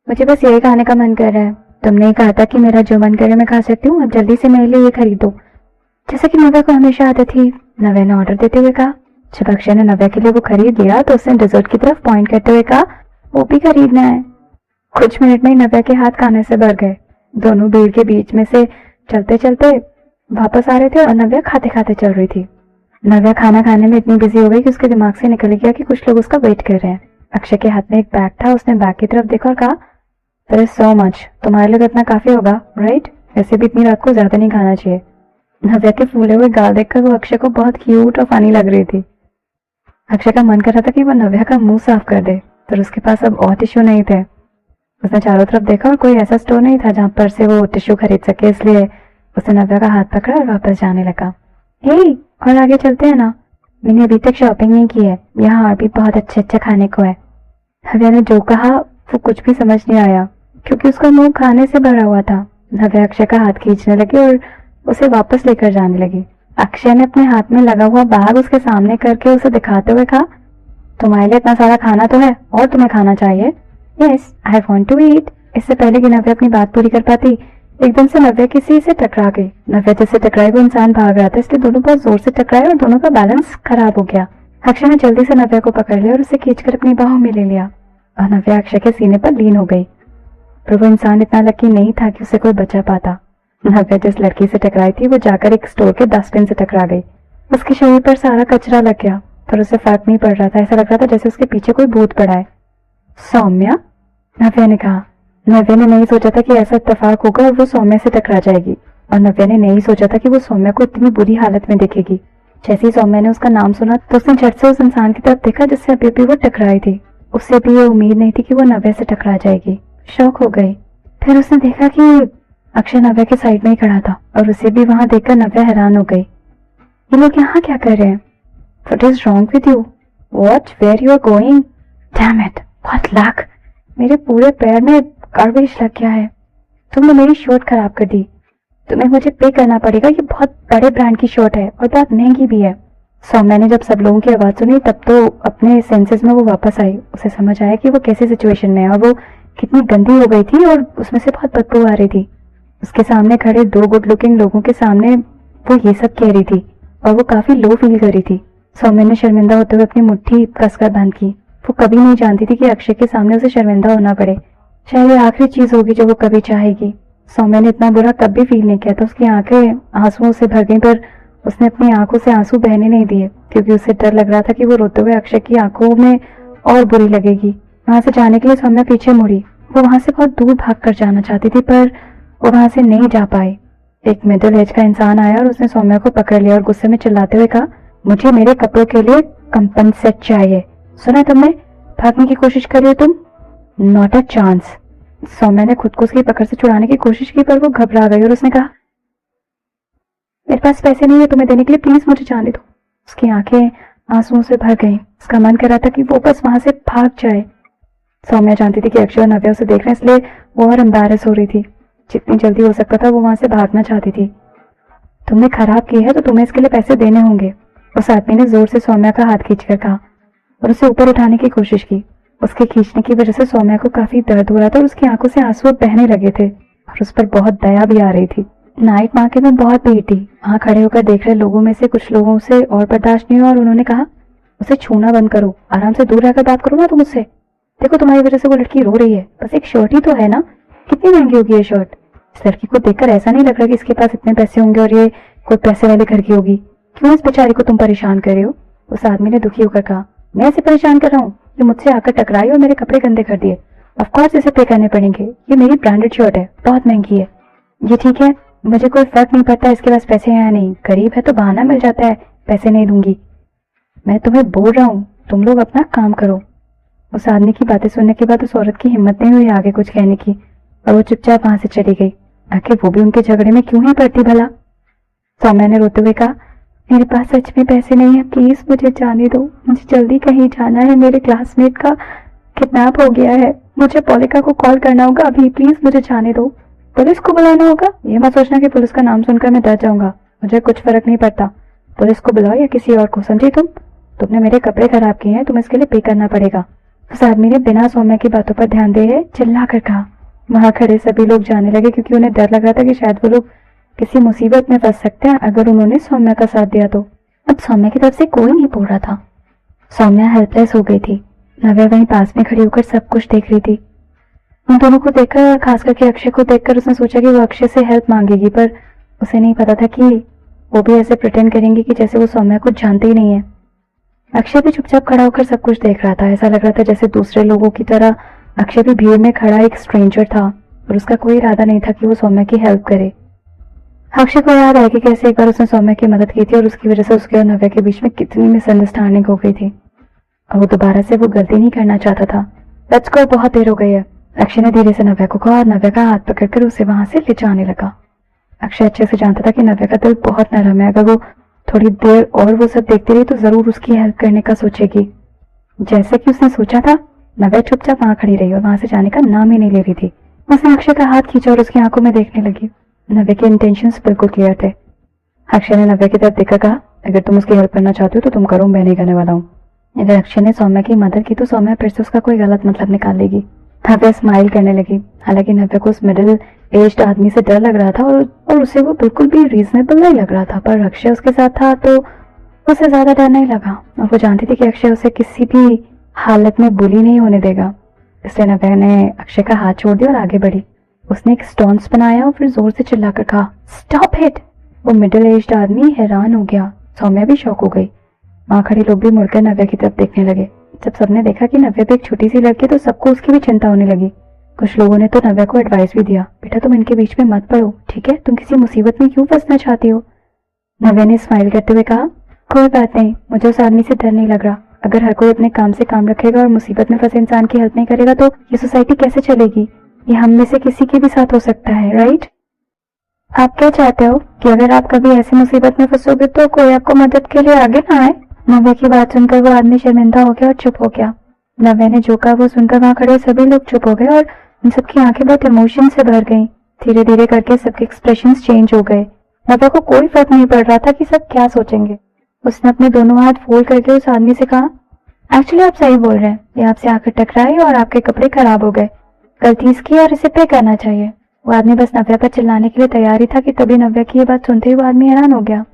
मुझे बस यही खाने का मन कर रहा है। तुमने ही कहा था कि मेरा जो मन करे मैं खा सकती हूँ, अब जल्दी से मेरे लिए ये खरीदो। जैसा कि नव्या को हमेशा आदत थी, नव्या ने ऑर्डर देते हुए कहा। जब अक्षय ने नव्या के लिए वो खरीद लिया तो उसने डिजर्ट की तरफ पॉइंट करते हुए कहा, वो भी खरीदना है। कुछ मिनट में ही नव्या के हाथ खाने से भर गए। दोनों भीड़ के बीच में से चलते चलते वापस आ रहे थे और नव्या खाते खाते चल रही थी। नव्या खाना खाने में इतनी बिजी हो गई कि उसके दिमाग से निकल गया कि कुछ लोग उसका वेट कर रहे हैं। अक्षय के हाथ में एक बैग था, उसने बैग की तरफ देखा और कहा, देयर इज सो मच, तुम्हारे लिए इतना काफी होगा, राइट? वैसे भी इतनी रात को ज्यादा नहीं खाना चाहिए। नव्या के फूले हुए गाल देखकर वो अक्षय को बहुत क्यूट और फनी लग रही थी। अक्षय का मन कर रहा था कि वो नव्या का मुंह साफ कर दे, पर उसके पास अब और टिश्यू नहीं थे। उसने चारों तरफ देखा और कोई ऐसा स्टोर नहीं था जहां पर से वो टिश्यू खरीद सके, इसलिए उसने नव्या का हाथ पकड़ा और वापस जाने लगा। हे, और आगे चलते हैं ना, मैंने अभी तक शॉपिंग नहीं की है, यहाँ और भी बहुत अच्छे अच्छे खाने को है। नव्या ने जो कहा वो कुछ भी समझ नहीं आया क्योंकि उसका मुंह खाने से भरा हुआ था। नव्या अक्षय का हाथ खींचने लगी और उसे वापस लेकर जाने लगी। अक्षय ने अपने हाथ में लगा हुआ बैग उसके सामने करके उसे दिखाते हुए कहा, तुम्हारे लिए इतना सारा खाना तो है और तुम्हें खाना चाहिए। Yes, I want to eat. इससे पहले कि नव्या अपनी बात पूरी कर पाती, एकदम से नव्या किसी से टकरा गई। नव्या जिससे टकराई वो इंसान भाग रहा था, इसलिए दोनों बहुत जोर से टकराए और दोनों का बैलेंस खराब हो गया। अक्षय ने जल्दी से नव्या को पकड़ लिया और उसे खींचकर अपनी बाहों में ले लिया और नव्या अक्षय के सीने पर लीन हो गई। पर वो इंसान इतना लकी नहीं था कि उसे कोई बचा पाता। नव्या जिस लड़की से टकराई थी वो जाकर एक स्टोर के डस्टबिन से टकरा गई। उसके शरीर पर सारा कचरा लग गया, पर उसे फर्क नहीं पड़ रहा था। ऐसा लग रहा था जैसे उसके पीछे कोई भूत पड़ा है। सौम्या, नव्या ने कहा। नव्या ने नहीं सोचा था कि ऐसा इत्तेफाक होगा और वो सौम्या से टकरा जाएगी, और नव्या ने नहीं सोचा था कि वो सौम्या को इतनी बुरी हालत में देखेगी। जैसे ही सौम्या ने उसका नाम सुना तो उसने झट से उस इंसान की तरफ देखा जिससे अभी भी वो टकराई थी। उससे भी ये उम्मीद नहीं थी कि वो नव्या से टकरा जाएगी। शौक हो गई। फिर उसने देखा कि अक्षय नव्या के साइड में ही खड़ा था और उसे भी वहां देखकर नव्या हैरान हो गई। ये लोग यहाँ क्या कर रहे हैं? What is wrong with you? What? Where you are going? Damn it! What luck! मेरे पूरे पैर में गार्बेज लग गया है। तुमने मेरी शर्ट खराब कर दी। तुम्हें मुझे पे करना पड़ेगा, ये बहुत बड़े ब्रांड की शर्ट है और बहुत महंगी भी है। सौम्या ने जब सब लोगों की आवाज सुनी तब तो अपने सेंसेस में वो वापस आई। उसे समझ आया कि वो कैसी सिचुएशन में है और वो कितनी गंदी हो गई थी और उसमें से बहुत बदबू आ रही थी। उसके सामने खड़े 2 गुड लुकिंग लोगों के सामने वो ये सब कह रही थी। और वो काफी लो फील कर रही थी। सौम्या ने शर्मिंदा होते हुए अपनी मुट्ठी कसकर बंद की। वो कभी नहीं जानती थी कि अक्षय के सामने उसे शर्मिंदा होना पड़े। शायद ये आखिरी चीज होगी जो वो कभी चाहेगी। सौम्या ने इतना बुरा कभी फील नहीं किया था। उसकी आंखें आंसुओं से भर गईं, पर उसने अपनी आंखों से आंसू बहने नहीं दिए, क्योंकि उसे डर लग रहा था कि वो रोते हुए अक्षय की आंखों में और बुरी लगेगी। वहां से जाने के लिए सौम्या पीछे मुड़ी। वो वहां से बहुत दूर भाग कर जाना चाहती थी, पर वो वहां से नहीं जा पाई। एक मिडिल एज का इंसान आया और उसने सौम्या को पकड़ लिया और गुस्से में चिल्लाते हुए कहा, मुझे मेरे कपड़ों के लिए कंपनसेट चाहिए। सुना तुमने? भागने की कोशिश कर रही हो तुम? Not a chance. सौम्या ने खुद को उसकी पकड़ से छुड़ाने की कोशिश की, पर वो घबरा गई और उसने कहा, मेरे पास पैसे नहीं है तुम्हें देने के लिए, प्लीज मुझे जाने दो। उसकी आंखें आंसुओं से भर गईं। उसका मन कर रहा था कि वो बस वहां से भाग जाए। सौम्या जानती थी कि अक्षय और नव्या उसे देख रहे हैं, इसलिए वो और एम्बैरेस हो रही थी। जितनी जल्दी हो सकता था वो वहां से भागना चाहती थी। तुमने खराब की है तो तुम्हें इसके लिए पैसे देने होंगे। उस आदमी ने जोर से सौम्या का हाथ खींचकर कहा और उसे ऊपर उठाने की कोशिश की। उसके खींचने की वजह से सौम्या को काफी दर्द हो रहा था और उसकी आंखों से आंसू बहने लगे थे और उस पर बहुत दया भी आ रही थी। नाइट मार्केट में बहुत भीड़ थी। वहां खड़े होकर देख रहे लोगों में से कुछ लोगों से और बर्दाश्त नहीं हुआ और उन्होंने कहा, उसे छूना बंद करो, आराम से दूर रहकर बात करो ना तुम उससे। देखो तुम्हारी वजह से वो लड़की रो रही है, बस एक शर्ट ही तो है ना, कितनी महंगी होगी ये शर्ट। इस लड़की को देखकर ऐसा नहीं लग रहा कि इसके पास इतने पैसे होंगे और ये कोई पैसे वाले घर की होगी। क्यों इस बेचारी को तुम परेशान कर रहे हो? उस आदमी ने दुखी होकर कहा, मैं इसे परेशान कर रहा हूँ? ये मुझसे आकर टकराई और मेरे कपड़े गंदे कर दिए। ऑफकोर्स इसे पे करने पड़ेंगे, ये मेरी ब्रांडेड शर्ट है, बहुत महंगी है। ये ठीक है, मुझे कोई फर्क नहीं पड़ता इसके पास पैसे हैं या नहीं, गरीब है तो बहाना मिल जाता है, पैसे नहीं दूंगी। मैं तुम्हें बोल रहा हूँ, तुम लोग अपना काम करो। उस आदमी की बातें सुनने के बाद उस औरत की हिम्मत नहीं हुई आगे कुछ कहने की और वो चुपचाप वहां से चली गई। आखिर वो भी उनके झगड़े में क्यों ही पड़ती भला? सौम्या ने रोते हुए कहा, मेरे पास सच में पैसे नहीं है, प्लीज मुझे जाने दो, मुझे जल्दी कहीं जाना है, मेरे क्लासमेट का किडनैप हो गया है, मुझे पोलिका को कॉल करना होगा अभी, प्लीज मुझे जाने दो। पुलिस को बुलाना होगा? ये मत सोचना कि पुलिस का नाम सुनकर मैं डर जाऊंगा, मुझे कुछ फर्क नहीं पड़ता। पुलिस को बुलाओ या किसी और को, समझी तुमने मेरे कपड़े खराब किए हैं, तुम्हें इसके लिए पे करना पड़ेगा। उस आदमी ने बिना सौम्या की बातों पर ध्यान दिए चिल्ला कर कहा। वहां खड़े सभी लोग जाने लगे क्योंकि उन्हें डर लग रहा था कि शायद वो लोग किसी मुसीबत में फंस सकते हैं अगर उन्होंने सौम्या का साथ दिया तो। अब सौम्या की तरफ से कोई नहीं बोल रहा था। सौम्या हेल्पलेस हो गई थी। नव्या वहीं पास में खड़ी होकर सब कुछ देख रही थी। उन दोनों को देखकर और खास करके अक्षय को देखकर उसने सोचा कि वो अक्षय से हेल्प मांगेगी, पर उसे नहीं पता था कि वो भी ऐसे प्रिटेंड करेंगे कि जैसे वो सौम्या को जानते ही नहीं है। अक्षय भी चुपचाप खड़ा होकर सब कुछ देख रहा था। ऐसा लग रहा था जैसे दूसरे लोगों की तरह अक्षय भी भीड़ में खड़ा एक स्ट्रेंजर था और उसका कोई इरादा नहीं था कि वो सौम्या की हेल्प करे। अक्षय को याद आया कि कैसे एक बार उसने सौम्या की मदद की थी और उसकी वजह से उसके और नव्या के बीच में कितनी मिसअंडरस्टैंडिंग हो गई थी और वो दोबारा से वो गलती नहीं करना चाहता था। लेट्स गो, बहुत देर हो गई है। अक्षय ने धीरे से नव्या को कहा और नव्या का हाथ पकड़कर उसे वहां से ले जाने लगा। अक्षय अच्छे से जानता था कि नव्या का दिल बहुत नरम है, अगर वो थोड़ी देर और वो सब देखती रही तो जरूर उसकी हेल्प करने का सोचेगी। जैसे कि उसने सोचा था, नव्या चुपचाप वहां खड़ी रही और वहां से जाने का नाम ही नहीं ले रही थी। उसने अक्षय का हाथ खींचा और उसकी आंखों में देखने लगी। नव्या के इंटेंशंस बिल्कुल क्लियर थे। अक्षय ने नव्या की तरफ देखकर कहा, अगर तुम उसकी हेल्प करना चाहती हो तो तुम करो, मैं नहीं करने वाला हूँ। अगर अक्षय ने सौम्या की मदद की तो सौम्या फिर से उसका कोई गलत मतलब निकाल लेगी। नव्या स्माइल करने लगी। हालांकि नव्या को उस मिडिल एज्ड आदमी से डर लग रहा था और उसे वो बिल्कुल भी रीजनेबल नहीं लग रहा था, पर अक्षय उसके साथ था तो उसे ज्यादा डर नहीं लगा और वो जानती थी कि अक्षय उसे किसी भी हालत में बुली नहीं होने देगा। इसलिए नव्या ने अक्षय का हाथ छोड़ दिया और आगे बढ़ी। उसने एक स्टॉन्स बनाया और फिर जोर से चिल्लाकर कहा, स्टॉप इट। वो मिडिल एज्ड आदमी हैरान हो गया। सौम्या भी शॉक हो गई। वहां खड़े लोग भी मुड़कर नव्या की तरफ देखने लगे। जब सबने देखा कि नव्या भी एक छोटी सी लड़की तो सबको उसकी भी चिंता होने लगी। कुछ लोगों ने तो नव्या को एडवाइस भी दिया, बेटा तुम इनके बीच में मत पड़ो, ठीक है, तुम किसी मुसीबत में क्यों फंसना चाहती हो। नव्या ने स्माइल करते हुए कहा, कोई बात नहीं, मुझे उस आदमी से डर नहीं लग रहा। अगर हर कोई अपने काम से काम रखेगा और मुसीबत में फंसे इंसान की हेल्प नहीं करेगा तो ये सोसाइटी कैसे चलेगी। ये हम में से किसी के भी साथ हो सकता है, राइट? आप क्या चाहते हो कि अगर आप कभी ऐसी मुसीबत में फंसोगे तो कोई आपको मदद के लिए आगे ना आए? नव्या की बात सुनकर वो आदमी शर्मिंदा हो गया और चुप हो गया। नव्या ने जो कहा वो सुनकर वहां खड़े सभी लोग चुप हो गए और उन सबकी आंखें बहुत इमोशन से भर गईं। धीरे धीरे करके सबके एक्सप्रेशंस चेंज हो गए। नव्या को कोई फर्क नहीं पड़ रहा था कि सब क्या सोचेंगे। उसने अपने दोनों हाथ फोल्ड करके उस आदमी से कहा, एक्चुअली आप सही बोल रहे हैं, ये आपसे आकर टकराई और आपके कपड़े खराब हो गए, गलती इसकी और इसे पे करना चाहिए। वो आदमी बस नव्या पर चिल्लाने के लिए तैयार ही था कि तभी नव्या की ये बात सुनते ही वो आदमी हैरान हो गया।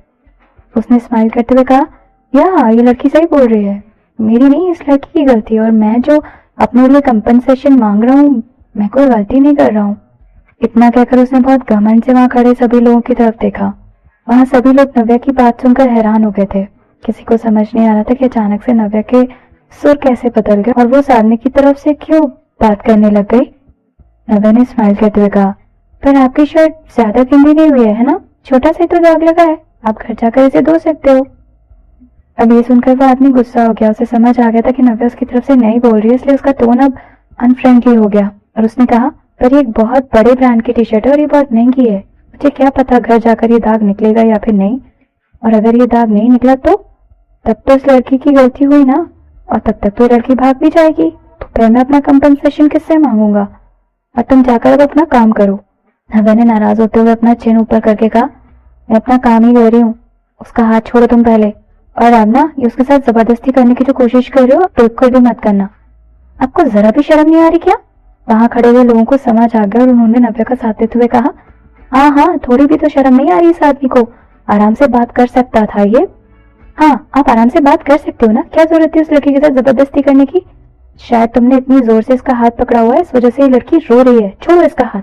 उसने स्माइल करते हुए कहा, या ये लड़की सही बोल रही है, मेरी नहीं इस लड़की की गलती है, और मैं जो अपने लिए कंपनसेशन मांग रहा हूँ मैं कोई गलती नहीं कर रहा हूँ। इतना कहकर उसने बहुत घमंड से वहां खड़े सभी लोगों की तरफ देखा। वहां सभी लोग नव्या की बात सुनकर हैरान हो गए थे। किसी को समझ नहीं आ रहा था कि अचानक से नव्या के सुर कैसे बदल गए और वो साधने की तरफ से क्यों बात करने लग गई। नव्या ने स्माइल करते हुए कहा, पर आपकी शर्ट ज्यादा गंदी नहीं हुई है ना? छोटा सा तो दाग लगा है, आप घर जाकर इसे धो सकते हो। अब ये सुनकर वो आदमी गुस्सा हो गया। उसे समझ आ गया था कि नव्या उसकी तरफ से नहीं बोल रही है, इसलिए उसका टोन अब अनफ्रेंडली हो गया और उसने कहा, पर ये एक बहुत बड़े ब्रांड की टी शर्ट है और ये बहुत महंगी है, मुझे क्या पता घर जाकर ये दाग निकलेगा या फिर नहीं, और अगर ये दाग नहीं निकला तो तब तो इस लड़की की गलती हुई ना, और तब तक तो लड़की भाग भी जाएगी, तो फिर मैं अपना कंपनसेशन किससे मांगूंगा, और तुम जाकर अब अपना काम करो। नव्या ने नाराज होते हुए अपना चिन ऊपर करके कहा, मैं अपना काम ही कर रही हूँ, उसका हाथ छोड़ो तुम पहले, और अब ना ये उसके साथ जबरदस्ती करने की जो कोशिश कर रहे हो बिल्कुल भी मत करना। आपको जरा भी शर्म नहीं आ रही क्या? वहां खड़े हुए लोगों को समझ आ गया और उन्होंने नव्या का साथ देते हुए कहा, हाँ हाँ, थोड़ी भी तो शर्म नहीं आ रही इस आदमी को, आराम से बात कर सकता था ये। हाँ, आप आराम से बात कर सकते हो ना, क्या जरूरत है उस लड़की के साथ जबरदस्ती करने की? शायद तुमने इतनी जोर से इसका हाथ पकड़ा हुआ है, इस वजह से ये लड़की रो रही है, छोड़ो इसका हाथ।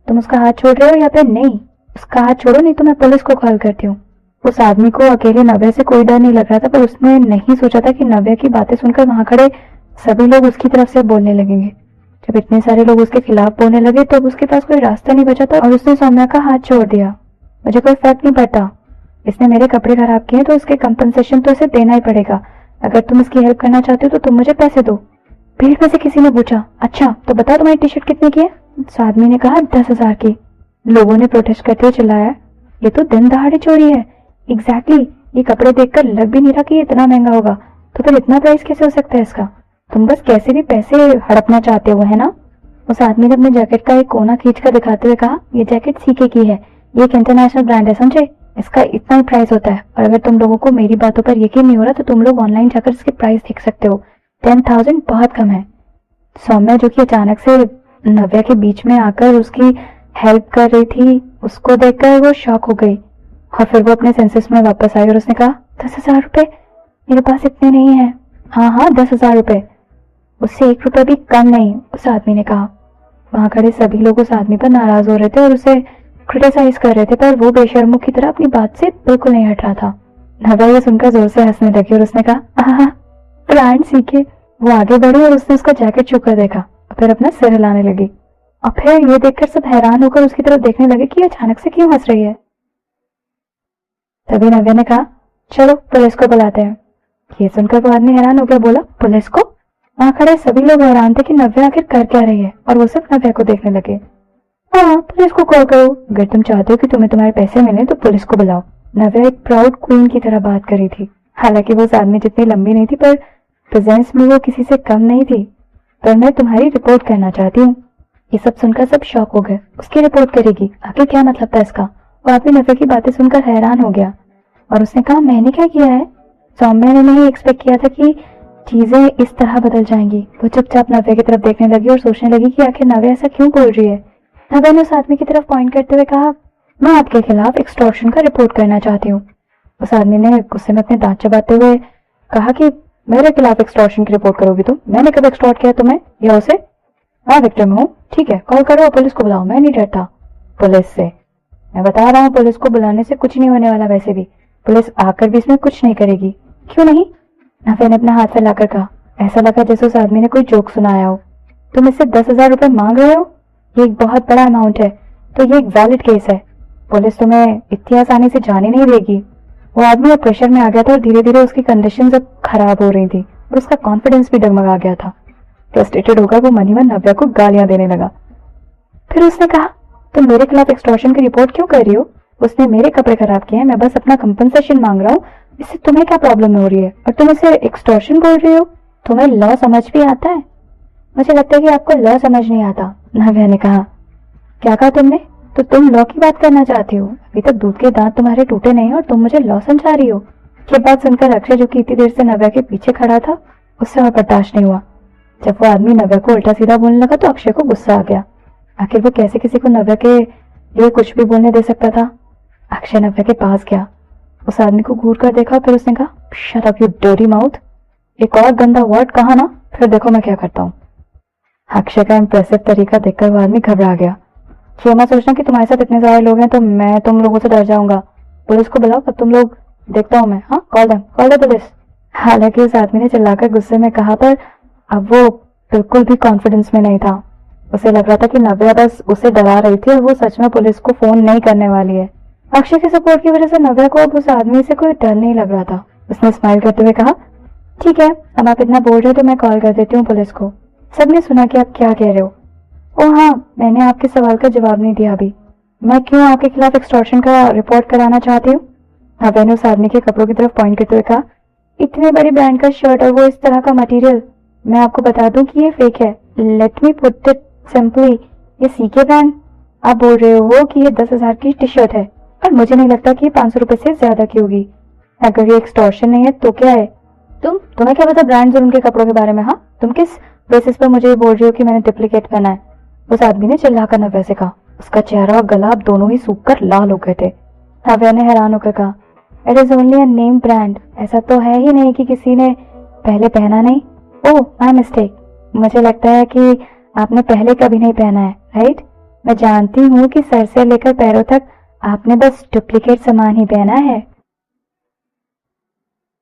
तुम उसका हाथ छोड़ रहे हो या फिर नहीं? उसका हाथ छोड़ो, नहीं तो मैं पुलिस को कॉल करती हूँ। उस आदमी को अकेले नव्या से कोई डर नहीं लग रहा था, पर उसने नहीं सोचा था कि नव्या की बातें सुनकर वहां खड़े सभी लोग उसकी तरफ से बोलने लगेंगे। जब इतने सारे लोग उसके खिलाफ बोलने लगे तो उसके पास कोई रास्ता नहीं बचा था और उसने सौम्या का हाथ छोड़ दिया। मुझे कोई फर्क नहीं पड़ता, इसने मेरे कपड़े खराब किए तो उसके कंपनसेशन तो इसे देना ही पड़ेगा। अगर तुम इसकी हेल्प करना चाहते हो तो तुम मुझे पैसे दो। भीड़ में से किसी ने पूछा, अच्छा तो बताओ तुम्हारी टी शर्ट कितने की है? उस आदमी ने कहा, 10,000 की। लोगों ने प्रोटेस्ट करते हुए चिल्लाया, ये तो दिन दहाड़े चोरी है। एग्जैक्टली, ये कपड़े देखकर लग भी नहीं रहा कि ये इतना महंगा होगा, तो फिर इतना प्राइस कैसे हो सकता है इसका? तुम बस कैसे भी पैसे हड़पना चाहते हो, है ना? उस आदमी ने अपने जैकेट का एक कोना खींच कर दिखाते हुए कहा, ये जैकेट सीके की है, ये एक इंटरनेशनल ब्रांड है, समझे? इसका इतना ही प्राइस होता है, और अगर तुम लोगों को मेरी बातों पर यकीन नहीं हो रहा तो तुम लोग ऑनलाइन जाकर इसके प्राइस देख सकते हो। 10,000 बहुत कम है। सौम्या, जो कि अचानक से नव्या के बीच में आकर उसकी हेल्प कर रही थी, उसको देखकर वो शॉक हो गई और फिर वो अपने सेंसेस में वापस आई और उसने कहा, 10,000 रुपए? मेरे पास इतने नहीं है। हाँ हाँ, 10,000 रुपए, उससे 1 रुपए भी कम नहीं, उस आदमी ने कहा। वहां खड़े सभी लोग उस आदमी पर नाराज हो रहे थे और उसे क्रिटिसाइज कर रहे थे, पर वो बेशर्मों की तरह अपनी बात से बिल्कुल नहीं हट रहा था। नव्या ये सुनकर जोर से हंसने लगी और उसने कहा, हाँ, ब्रांड सीखे। वो आगे बढ़ी और उसने उसका जैकेट छूकर देखा और फिर अपना सिर हिलाने लगी, और फिर ये देखकर सब हैरान होकर उसकी तरफ देखने लगे कि अचानक से क्यों हंस रही है। तभी नव्या ने कहा, चलो पुलिस को बुलाते हैं। ये सुनकर वो आदमी हैरान हो गया, बोला, पुलिस को? वहां खड़े सभी लोग हैरान थे कि नव्या आखिर कर क्या रही है, और वो सिर्फ नव्या को देखने लगे। हाँ, पुलिस को कॉल करो, अगर तुम चाहते हो कि तुम्हें तुम्हारे पैसे मिले तो पुलिस को बुलाओ। नव्या एक प्राउड क्वीन की तरह बात करी थी। हालांकि वो उस आदमी जितनी लंबी नहीं थी, पर प्रेजेंस में वो किसी से कम नहीं थी। पर मैं तुम्हारी रिपोर्ट करना चाहती हूँ। ये सब सुनकर सब शॉक हो गए। उसकी रिपोर्ट करेगी? आखिर क्या मतलब था इसका? वो आदमी नव्या की बातें सुनकर हैरान हो गया और उसने कहा, मैंने क्या किया है? सौम्या ने नहीं एक्सपेक्ट किया था कि चीजें इस तरह बदल जाएंगी। वो चुपचाप नव्या की तरफ देखने लगी और सोचने लगी कि आखिर नव्या ऐसा क्यों बोल रही है। नव्या ने उस आदमी की तरफ पॉइंट करते हुए कहा, मैं आपके खिलाफ एक्सटॉर्शन का रिपोर्ट करना चाहती हूँ। उस आदमी ने गुस्से में अपने दांत चबाते हुए कहा कि मेरे खिलाफ एक्सटॉर्शन की रिपोर्ट करोगी तुम? मैंने कब एक्सटॉर्ट किया तुम्हें या उसे? मैं विक्टिम हूँ, ठीक है, कॉल करो, पुलिस को बुलाओ। मैं नहीं डरता पुलिस से, मैं बता रहा हूँ, पुलिस को बुलाने से कुछ नहीं होने वाला। वैसे भी पुलिस आकर भी इसमें कुछ नहीं करेगी। क्यों नहीं? नव्या ने अपना हाथ फैलाकर कहा। ऐसा लगा जैसे उस आदमी ने कोई जोक सुनाया हो। तुम इससे 10,000 रुपए मांग रहे हो? ये एक बहुत बड़ा अमाउंट है, तो ये एक वैलिड केस है। पुलिस तुम्हें इतनी आसानी से जाने नहीं देगी। वो आदमी अब प्रेशर में आ गया था और धीरे धीरे उसकी कंडीशन अब खराब हो रही थी और उसका कॉन्फिडेंस भी डगमगा गया था। फ्रस्ट्रेटेड होकर वो मनी मन नव्या को गालियां देने लगा। फिर उसने कहा, तुम मेरे खिलाफ एक्सटॉर्शन की रिपोर्ट क्यों कर रही हो? उसने मेरे कपड़े खराब किए हैं, मैं बस अपना कंपनसेशन मांग रहा हूँ, इससे तुम्हें क्या प्रॉब्लम हो रही है? और तुम इसे एक्सटॉर्शन बोल रही हो? तुम्हें लॉ समझ भी आता है? मुझे लगता है कि आपको लॉ समझ नहीं आता, नव्या ने कहा। क्या कहा तुमने? तो तुम लॉ की बात करना चाहती हो? अभी तक दूध के दांत तुम्हारे टूटे नहीं और तुम मुझे लॉ समझा रही हो? ये बात सुनकर अक्षय, जो कि इतनी देर से नव्या के पीछे खड़ा था, उससे और बर्दाश्त नहीं हुआ। जब वो आदमी नव्या को उल्टा सीधा बोलने लगा तो अक्षय को गुस्सा आ गया। आखिर वो कैसे किसी को नव्या के लिए कुछ भी बोलने दे सकता था? अक्षय नव्या के पास गया, उस आदमी को घूर कर देखा, फिर उसने कहा, shut up you dirty mouth. एक और गंदा वर्ड कहा ना, फिर देखो मैं क्या करता हूँ। अक्षय का इंप्रेसिव तरीका देखकर वो आदमी घबरा गया। ये मत सोचना कि तुम्हारे साथ इतने सारे लोग हैं तो मैं तुम लोगों से डर जाऊंगा। पुलिस को बुलाओ, तब तुम लोग देखता हूँ मैं। हाँ, कॉल द पुलिस। हालांकि उस आदमी ने चिल्लाकर गुस्से में कहा, पर अब वो बिल्कुल भी कॉन्फिडेंस में नहीं था। उसे लग रहा था कि नव्या बस उसे डरा रही थी और वो सच में पुलिस को फोन नहीं करने वाली है। अक्षय के सपोर्ट की वजह से नव्या को अब उस आदमी से कोई डर नहीं लग रहा था। उसने स्माइल करते हुए कहा, ठीक है, अब आप इतना बोल रहे हो तो मैं कॉल कर देती हूँ पुलिस को। सबने सुना कि आप क्या कह रहे हो। ओह हाँ, मैंने आपके सवाल का जवाब नहीं दिया अभी। मैं क्यों आपके खिलाफ एक्सटॉर्शन का रिपोर्ट कराना चाहती हूँ? नव्या ने उस आदमी के कपड़ों की तरफ पॉइंट करते हुए कहा, इतने बड़ी ब्रांड का शर्ट और वो इस तरह का मटेरियल, मैं आपको बता दूं कि ये फेक है। Let me put it simply, ये सीके ब्रांड। आप बोल रहे हो कि ये 10,000 की टी शर्ट है और मुझे नहीं लगता कि ये 500 रुपए से ज्यादा की होगी। अगर ये एक्सटॉर्शन नहीं है तो क्या है? तुम्हें क्या पता ब्रांड्स और उनके कपड़ों के बारे में? हाँ, तुम किस बेसिस पर मुझे बोल रही हो कि मैंने डुप्लीकेट पहना है? उस आदमी ने चिल्लाकर नव्या से कहा। उसका चेहरा और गला अब दोनों ही सूख कर लाल हो गए थे। नव्या ने हैरान होकर कहा, it is only a name brand. ऐसा तो है ही नहीं कि किसी ने पहले पहना नहीं। ओह, माय मिस्टेक। मुझे लगता है कि आपने पहले कभी नहीं पहना है, राइट? मैं जानती हूँ कि सर से लेकर पैरों तक आपने बस डुप्लीकेट सामान ही पहना है।